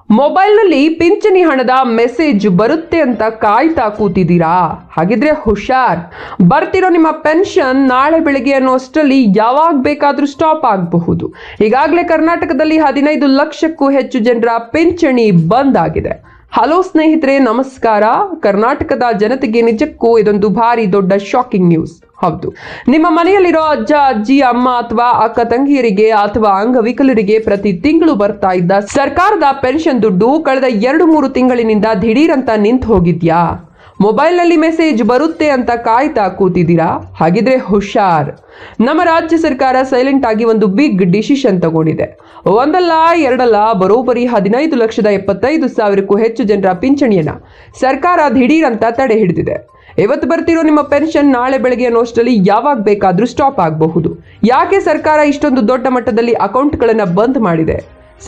ಮೊಬೈಲ್ನಲ್ಲಿ ಪಿಂಚಣಿ ಹಣದ ಮೆಸೇಜ್ ಬರುತ್ತೆ ಅಂತ ಕಾಯ್ತಾ ಕೂತಿದ್ದೀರಾ? ಹಾಗಿದ್ರೆ ಹುಷಾರ್, ಬರ್ತಿರೋ ನಿಮ್ಮ ಪೆನ್ಷನ್ ನಾಳೆ ಬೆಳಿಗ್ಗೆ ಅನ್ನೋಷ್ಟರಲ್ಲಿ ಯಾವಾಗ ಬೇಕಾದ್ರೂ ಸ್ಟಾಪ್ ಆಗಬಹುದು. ಈಗಾಗಲೇ ಕರ್ನಾಟಕದಲ್ಲಿ 15 ಲಕ್ಷಕ್ಕೂ ಹೆಚ್ಚು ಜನರ ಪಿಂಚಣಿ ಬಂದ್ ಆಗಿದೆ. ಹಲೋ ಸ್ನೇಹಿತರೆ, ನಮಸ್ಕಾರ. ಕರ್ನಾಟಕದ ಜನತೆಗೆ ನಿಜಕ್ಕೂ ಇದೊಂದು ಭಾರಿ ದೊಡ್ಡ ಶಾಕಿಂಗ್ ನ್ಯೂಸ್. ಹೌದು, ನಿಮ್ಮ ಮನೆಯಲ್ಲಿರೋ ಅಜ್ಜ, ಅಜ್ಜಿ, ಅಮ್ಮ ಅಥವಾ ಅಕ್ಕ ತಂಗಿಯರಿಗೆ ಅಥವಾ ಅಂಗವಿಕಲರಿಗೆ ಪ್ರತಿ ತಿಂಗಳು ಬರ್ತಾ ಇದ್ದ ಸರ್ಕಾರದ ಪೆನ್ಷನ್ ದುಡ್ಡು ಕಳೆದ 2-3 ತಿಂಗಳಿನಿಂದ ದಿಢೀರಂತ ನಿಂತು ಹೋಗಿದ್ಯಾ? ಮೊಬೈಲ್ನಲ್ಲಿ ಮೆಸೇಜ್ ಬರುತ್ತೆ ಅಂತ ಕಾಯ್ತಾ ಕೂತಿದ್ದೀರಾ? ಹಾಗಿದ್ರೆ ಹುಷಾರ್, ನಮ್ಮ ರಾಜ್ಯ ಸರ್ಕಾರ ಸೈಲೆಂಟ್ ಆಗಿ ಒಂದು ಬಿಗ್ ಡಿಸಿಷನ್ ತಗೊಂಡಿದೆ. ಒಂದಲ್ಲ ಎರಡಲ್ಲ, ಬರೋಬ್ಬರಿ 15,75,000ಕ್ಕೂ ಹೆಚ್ಚು ಜನರ ಪಿಂಚಣಿಯನ್ನ ಸರ್ಕಾರ ದಿಢೀರಂತ ತಡೆ ಹಿಡಿದಿದೆ. ಇವತ್ತು ಬರ್ತಿರೋ ನಿಮ್ಮ ಪೆನ್ಷನ್ ನಾಳೆ ಬೆಳಗ್ಗೆ ಅನ್ನೋಷ್ಟರಲ್ಲಿ ಯಾವಾಗ ಬೇಕಾದ್ರೂ ಸ್ಟಾಪ್ ಆಗಬಹುದು. ಯಾಕೆ ಸರ್ಕಾರ ಇಷ್ಟೊಂದು ದೊಡ್ಡ ಮಟ್ಟದಲ್ಲಿ ಅಕೌಂಟ್ಗಳನ್ನ ಬಂದ್ ಮಾಡಿದೆ?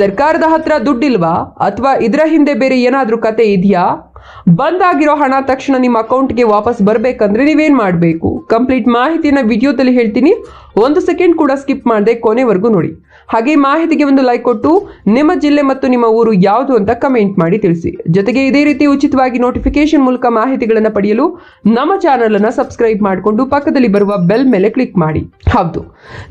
ಸರ್ಕಾರದ ಹತ್ರ ದುಡ್ಡಿಲ್ವಾ ಅಥವಾ ಇದರ ಹಿಂದೆ ಬೇರೆ ಏನಾದ್ರೂ ಕತೆ ಇದೆಯಾ? ಬಂದ್ ಆಗಿರೋ ಹಣ ತಕ್ಷಣ ನಿಮ್ಮ ಅಕೌಂಟ್ಗೆ ವಾಪಸ್ ಬರಬೇಕಂದ್ರೆ ನೀವೇನ್ ಮಾಡಬೇಕು? ಕಂಪ್ಲೀಟ್ ಮಾಹಿತಿಯನ್ನ ವಿಡಿಯೋದಲ್ಲಿ ಹೇಳ್ತೀನಿ. 1 ಸೆಕೆಂಡ್ ಕೂಡ ಸ್ಕಿಪ್ ಮಾಡದೆ ಕೊನೆವರೆಗೂ ನೋಡಿ. ಹಾಗೆ ಮಾಹಿತಿಗೆ ಒಂದು ಲೈಕ್ ಕೊಟ್ಟು ನಿಮ್ಮ ಜಿಲ್ಲೆ ಮತ್ತು ನಿಮ್ಮ ಊರು ಯಾವುದು ಅಂತ ಕಮೆಂಟ್ ಮಾಡಿ ತಿಳಿಸಿ. ಜೊತೆಗೆ ಇದೇ ರೀತಿ ಉಚಿತವಾಗಿ ನೋಟಿಫಿಕೇಶನ್ ಮೂಲಕ ಮಾಹಿತಿಗಳನ್ನು ಪಡೆಯಲು ನಮ್ಮ ಚಾನೆಲ್ ಅನ್ನು ಸಬ್ಸ್ಕ್ರೈಬ್ ಮಾಡಿಕೊಂಡು ಪಕ್ಕದಲ್ಲಿ ಬರುವ ಬೆಲ್ ಮೇಲೆ ಕ್ಲಿಕ್ ಮಾಡಿ. ಹೌದು,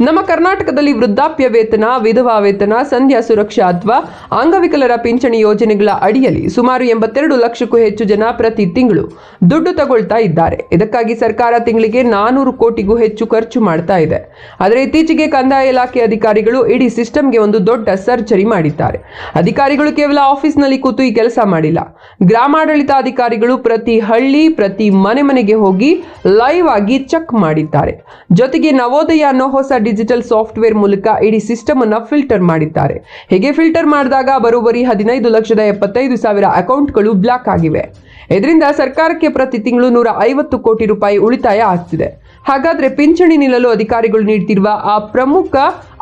ನಮ್ಮ ಕರ್ನಾಟಕದಲ್ಲಿ ವೃದ್ಧಾಪ್ಯ ವೇತನ, ವಿಧವಾ ವೇತನ, ಸಂಧ್ಯಾ ಸುರಕ್ಷಾ ಅಥವಾ ಅಂಗವಿಕಲರ ಪಿಂಚಣಿ ಯೋಜನೆಗಳ ಅಡಿಯಲ್ಲಿ ಸುಮಾರು 82 ಲಕ್ಷಕ್ಕೂ ಹೆಚ್ಚು ಜನ ಪ್ರತಿ ತಿಂಗಳು ದುಡ್ಡು ತಗೊಳ್ತಾ ಇದ್ದಾರೆ. ಇದಕ್ಕಾಗಿ ಸರ್ಕಾರ ತಿಂಗಳಿಗೆ 400 ಕೋಟಿಗೂ ಹೆಚ್ಚು ಖರ್ಚು ಮಾಡ್ತಾ ಇದೆ. ಆದರೆ ಇತ್ತೀಚೆಗೆ ಕಂದಾಯ ಇಲಾಖೆ ಅಧಿಕಾರಿಗಳು ಇಡೀ ಸಿಸ್ಟಮ್ಗೆ ಒಂದು ದೊಡ್ಡ ಸರ್ಜರಿ ಮಾಡಿದ್ದಾರೆ. ಅಧಿಕಾರಿಗಳು ಕೇವಲ ಆಫೀಸ್ನಲ್ಲಿ ಕೂತು ಈ ಕೆಲಸ ಮಾಡಿಲ್ಲ. ಗ್ರಾಮಾಡಳಿತ ಅಧಿಕಾರಿಗಳು ಪ್ರತಿ ಹಳ್ಳಿ, ಪ್ರತಿ ಮನೆಗೆ ಹೋಗಿ ಲೈವ್ ಆಗಿ ಚೆಕ್ ಮಾಡಿದ್ದಾರೆ. ಜೊತೆಗೆ ನವೋದಯ ಅನ್ನೋ ಹೊಸ ಡಿಜಿಟಲ್ ಸಾಫ್ಟ್ವೇರ್ ಮೂಲಕ ಇಡೀ ಸಿಸ್ಟಮ್ ಅನ್ನ ಫಿಲ್ಟರ್ ಮಾಡಿದ್ದಾರೆ. ಹೀಗೆ ಫಿಲ್ಟರ್ ಮಾಡಿದಾಗ ಬರೋಬ್ಬರಿ 15,75,000 ಅಕೌಂಟ್ಗಳು ಬ್ಲಾಕ್ ಆಗಿವೆ. ಇದರಿಂದ ಸರ್ಕಾರಕ್ಕೆ ಪ್ರತಿ ತಿಂಗಳು 150 ಕೋಟಿ ರೂಪಾಯಿ ಉಳಿತಾಯ ಆಗ್ತಿದೆ. ಹಾಗಾದ್ರೆ ಪಿಂಚಣಿ ನಿಲ್ಲಲು ಅಧಿಕಾರಿಗಳು ನೀಡ್ತಿರುವ ಆ ಪ್ರಮುಖ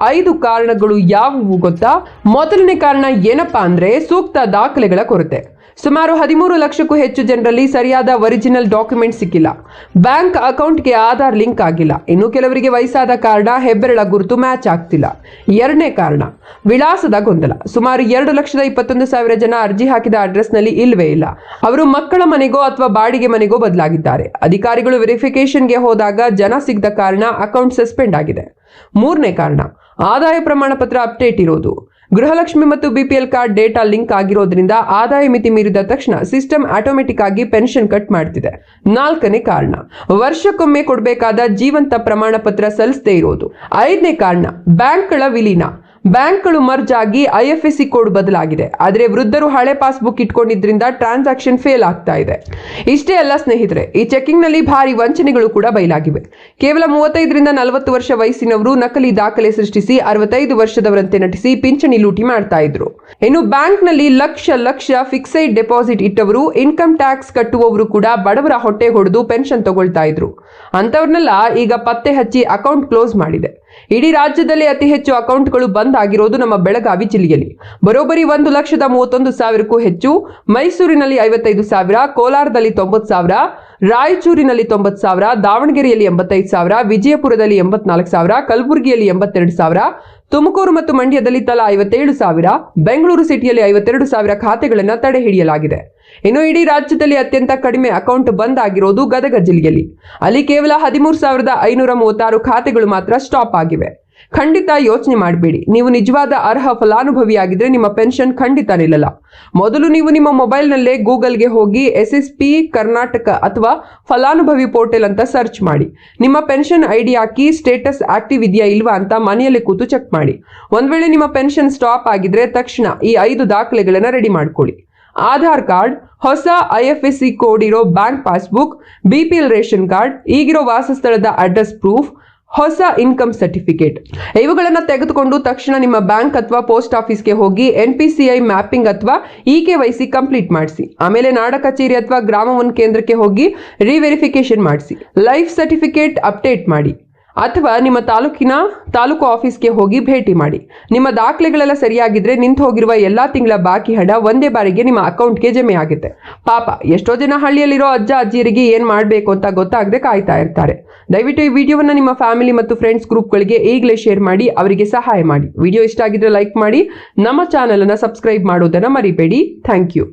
5 ಕಾರಣಗಳು ಯಾವುವು ಗೊತ್ತಾ? ಮೊದಲನೇ ಕಾರಣ ಏನಪ್ಪಾ ಅಂದ್ರೆ ಸೂಕ್ತ ದಾಖಲೆಗಳ ಕೊರತೆ. ಸುಮಾರು 13 ಲಕ್ಷಕ್ಕೂ ಹೆಚ್ಚು ಜನರಲ್ಲಿ ಸರಿಯಾದ ಒರಿಜಿನಲ್ ಡಾಕ್ಯುಮೆಂಟ್ ಸಿಕ್ಕಿಲ್ಲ. ಬ್ಯಾಂಕ್ ಅಕೌಂಟ್ಗೆ ಆಧಾರ್ ಲಿಂಕ್ ಆಗಿಲ್ಲ. ಇನ್ನು ಕೆಲವರಿಗೆ ವಯಸ್ಸಾದ ಕಾರಣ ಹೆಬ್ಬೆರಳ ಗುರುತು ಮ್ಯಾಚ್ ಆಗ್ತಿಲ್ಲ. ಎರಡನೇ ಕಾರಣ ವಿಳಾಸದ ಗೊಂದಲ. ಸುಮಾರು 2,21,000 ಜನ ಅರ್ಜಿ ಹಾಕಿದ ಅಡ್ರೆಸ್ ನಲ್ಲಿ ಇಲ್ವೇ ಇಲ್ಲ. ಅವರು ಮಕ್ಕಳ ಮನೆಗೋ ಅಥವಾ ಬಾಡಿಗೆ ಮನೆಗೋ ಬದಲಾಗಿದ್ದಾರೆ. ಅಧಿಕಾರಿಗಳು ವೆರಿಫಿಕೇಶನ್ಗೆ ಹೋದಾಗ ಜನ ಸಿಗದ ಕಾರಣ ಅಕೌಂಟ್ ಸಸ್ಪೆಂಡ್ ಆಗಿದೆ. ಮೂರನೇ ಕಾರಣ ಆದಾಯ ಪ್ರಮಾಣ ಪತ್ರ ಅಪ್ಡೇಟ್ ಇರೋದು. ಗೃಹಲಕ್ಷ್ಮಿ ಮತ್ತು BPL ಕಾರ್ಡ್ ಡೇಟಾ ಲಿಂಕ್ ಆಗಿರೋದ್ರಿಂದ ಆದಾಯ ಮಿತಿ ಮೀರಿದ ತಕ್ಷಣ ಸಿಸ್ಟಮ್ ಆಟೋಮೆಟಿಕ್ ಆಗಿ ಪೆನ್ಷನ್ ಕಟ್ ಮಾಡ್ತಿದೆ. ನಾಲ್ಕನೇ ಕಾರಣ ವರ್ಷಕ್ಕೊಮ್ಮೆ ಕೊಡಬೇಕಾದ ಜೀವಂತ ಪ್ರಮಾಣ ಪತ್ರ ಸಲ್ಲಿಸದೇ ಇರೋದು. ಐದನೇ ಕಾರಣ ಬ್ಯಾಂಕ್ಗಳ ವಿಲೀನ. ಬ್ಯಾಂಕ್ಗಳು ಮರ್ಜ್ ಆಗಿ IFSC ಕೋಡ್ ಬದಲಾಗಿದೆ. ಆದರೆ ವೃದ್ಧರು ಹಳೆ ಪಾಸ್ಬುಕ್ ಇಟ್ಕೊಂಡಿದ್ರಿಂದ ಟ್ರಾನ್ಸಾಕ್ಷನ್ ಫೇಲ್ ಆಗ್ತಾ ಇದೆ. ಇಷ್ಟೇ ಅಲ್ಲ ಸ್ನೇಹಿತರೆ, ಈ ಚೆಕಿಂಗ್ ನಲ್ಲಿ ಭಾರಿ ವಂಚನೆಗಳು ಕೂಡ ಬಯಲಾಗಿವೆ. ಕೇವಲ 35ರಿಂದ 40 ವರ್ಷ ವಯಸ್ಸಿನವರು ನಕಲಿ ದಾಖಲೆ ಸೃಷ್ಟಿಸಿ 65 ವರ್ಷದವರಂತೆ ನಟಿಸಿ ಪಿಂಚಣಿ ಲೂಟಿ ಮಾಡ್ತಾ ಇದ್ರು. ಇನ್ನು ಬ್ಯಾಂಕ್ ನಲ್ಲಿ ಲಕ್ಷ ಫಿಕ್ಸೆಡ್ ಡೆಪಾಸಿಟ್ ಇಟ್ಟವರು, ಇನ್ಕಮ್ ಟ್ಯಾಕ್ಸ್ ಕಟ್ಟುವವರು ಕೂಡ ಬಡವರ ಹೊಟ್ಟೆ ಹೊಡೆದು ಪೆನ್ಷನ್ ತಗೊಳ್ತಾ ಇದ್ರು. ಅಂತವ್ರನ್ನೆಲ್ಲ ಈಗ ಪತ್ತೆ ಹಚ್ಚಿ ಅಕೌಂಟ್ ಕ್ಲೋಸ್ ಮಾಡಿದೆ. ಇಡೀ ರಾಜ್ಯದಲ್ಲಿ ಅತಿ ಹೆಚ್ಚು ಅಕೌಂಟ್ಗಳು ಬಂದ್ ಆಗಿರೋದು ನಮ್ಮ ಬೆಳಗಾವಿ ಜಿಲ್ಲೆಯಲ್ಲಿ. ಬರೋಬ್ಬರಿ 1,31,000ಕ್ಕೂ ಹೆಚ್ಚು. ಮೈಸೂರಿನಲ್ಲಿ 55,000, ಕೋಲಾರದಲ್ಲಿ 90,000, ರಾಯಚೂರಿನಲ್ಲಿ 90,000, ದಾವಣಗೆರೆಯಲ್ಲಿ 85,000, ವಿಜಯಪುರದಲ್ಲಿ 84,000, ಕಲಬುರಗಿಯಲ್ಲಿ 82,000, ತುಮಕೂರು ಮತ್ತು ಮಂಡ್ಯದಲ್ಲಿ ತಲಾ 57,000, ಬೆಂಗಳೂರು ಸಿಟಿಯಲ್ಲಿ 52,000 ಖಾತೆಗಳನ್ನು ತಡೆ ಹಿಡಿಯಲಾಗಿದೆ. ಇನ್ನು ಇಡೀ ರಾಜ್ಯದಲ್ಲಿ ಅತ್ಯಂತ ಕಡಿಮೆ ಅಕೌಂಟ್ ಬಂದ್ ಆಗಿರೋದು ಗದಗ ಜಿಲ್ಲೆಯಲ್ಲಿ. ಅಲ್ಲಿ ಕೇವಲ 13,536 ಖಾತೆಗಳು ಮಾತ್ರ ಸ್ಟಾಪ್ ಆಗಿವೆ. ಖಂಡಿತ ಯೋಚನೆ ಮಾಡಬೇಡಿ. ನೀವು ನಿಜವಾದ ಅರ್ಹ ಫಲಾನುಭವಿಯಾಗಿದ್ರೆ ನಿಮ್ಮ ಪೆನ್ಷನ್ ಖಂಡಿತ ನಿಲ್ಲಲ್ಲ. ಮೊದಲು ನೀವು ನಿಮ್ಮ ಮೊಬೈಲ್ನಲ್ಲೇ ಗೂಗಲ್ಗೆ ಹೋಗಿ SSP ಕರ್ನಾಟಕ ಅಥವಾ ಫಲಾನುಭವಿ ಪೋರ್ಟಲ್ ಅಂತ ಸರ್ಚ್ ಮಾಡಿ. ನಿಮ್ಮ ಪೆನ್ಷನ್ ID ಹಾಕಿ ಸ್ಟೇಟಸ್ ಆಕ್ಟಿವ್ ಇದೆಯಾ ಇಲ್ವಾ ಅಂತ ಮನೆಯಲ್ಲೇ ಕೂತು ಚೆಕ್ ಮಾಡಿ. ಒಂದ್ ವೇಳೆ ನಿಮ್ಮ ಪೆನ್ಷನ್ ಸ್ಟಾಪ್ ಆಗಿದ್ರೆ ತಕ್ಷಣ ಈ 5 ದಾಖಲೆಗಳನ್ನ ರೆಡಿ ಮಾಡ್ಕೊಳ್ಳಿ. ಆಧಾರ್ ಕಾರ್ಡ್, ಹೊಸ IFSC ಕೋಡ್ ಇರೋ bank passbook, BPL ration card, ಈಗಿರೋ ವಾಸಸ್ಥಳದ ಅಡ್ರೆಸ್ ಪ್ರೂಫ್, ಹೊಸ ಇನ್ಕಮ್ ಸರ್ಟಿಫಿಕೇಟ್. ಇವುಗಳನ್ನು ತೆಗೆದುಕೊಂಡು ತಕ್ಷಣ ನಿಮ್ಮ ಬ್ಯಾಂಕ್ ಅಥವಾ ಪೋಸ್ಟ್ ಆಫೀಸ್ಗೆ ಹೋಗಿ NPCI ಮ್ಯಾಪಿಂಗ್ ಅಥವಾ EKYC ಕಂಪ್ಲೀಟ್ ಮಾಡಿಸಿ. ಆಮೇಲೆ ನಾಡ ಕಚೇರಿ ಅಥವಾ ಗ್ರಾಮ 1 ಕೇಂದ್ರಕ್ಕೆ ಹೋಗಿ ರಿವೆರಿಫಿಕೇಶನ್ ಮಾಡಿಸಿ. ಲೈಫ್ ಸರ್ಟಿಫಿಕೇಟ್ ಅಪ್ಡೇಟ್ ಮಾಡಿ. ಅಥವಾ ನಿಮ್ಮ ತಾಲೂಕು ಆಫೀಸ್ಗೆ ಹೋಗಿ ಭೇಟಿ ಮಾಡಿ. ನಿಮ್ಮ ದಾಖಲೆಗಳೆಲ್ಲ ಸರಿಯಾಗಿದ್ರೆ ನಿಂತು ಹೋಗಿರುವ ಎಲ್ಲಾ ತಿಂಗಳ ಬಾಕಿ ಹಣ ಒಂದೇ ಬಾರಿಗೆ ನಿಮ್ಮ ಅಕೌಂಟ್ಗೆ ಜಮೆ ಆಗುತ್ತೆ. ಪಾಪ ಎಷ್ಟೋ ಜನ ಹಳ್ಳಿಯಲ್ಲಿರೋ ಅಜ್ಜ ಅಜ್ಜಿಯರಿಗೆ ಏನ್ ಮಾಡಬೇಕು ಅಂತ ಗೊತ್ತಾಗದೆ ಕಾಯ್ತಾ ಇರ್ತಾರೆ. ದಯವಿಟ್ಟು ಈ ವಿಡಿಯೋವನ್ನ ನಿಮ್ಮ ಫ್ಯಾಮಿಲಿ ಮತ್ತು ಫ್ರೆಂಡ್ಸ್ ಗ್ರೂಪ್ಗಳಿಗೆ ಈಗಲೇ ಶೇರ್ ಮಾಡಿ, ಅವರಿಗೆ ಸಹಾಯ ಮಾಡಿ. ವಿಡಿಯೋ ಇಷ್ಟ ಆಗಿದ್ರೆ ಲೈಕ್ ಮಾಡಿ, ನಮ್ಮ ಚಾನೆಲ್ ಅನ್ನ ಸಬ್ಸ್ಕ್ರೈಬ್ ಮಾಡೋದನ್ನ ಮರಿಬೇಡಿ. Thank you.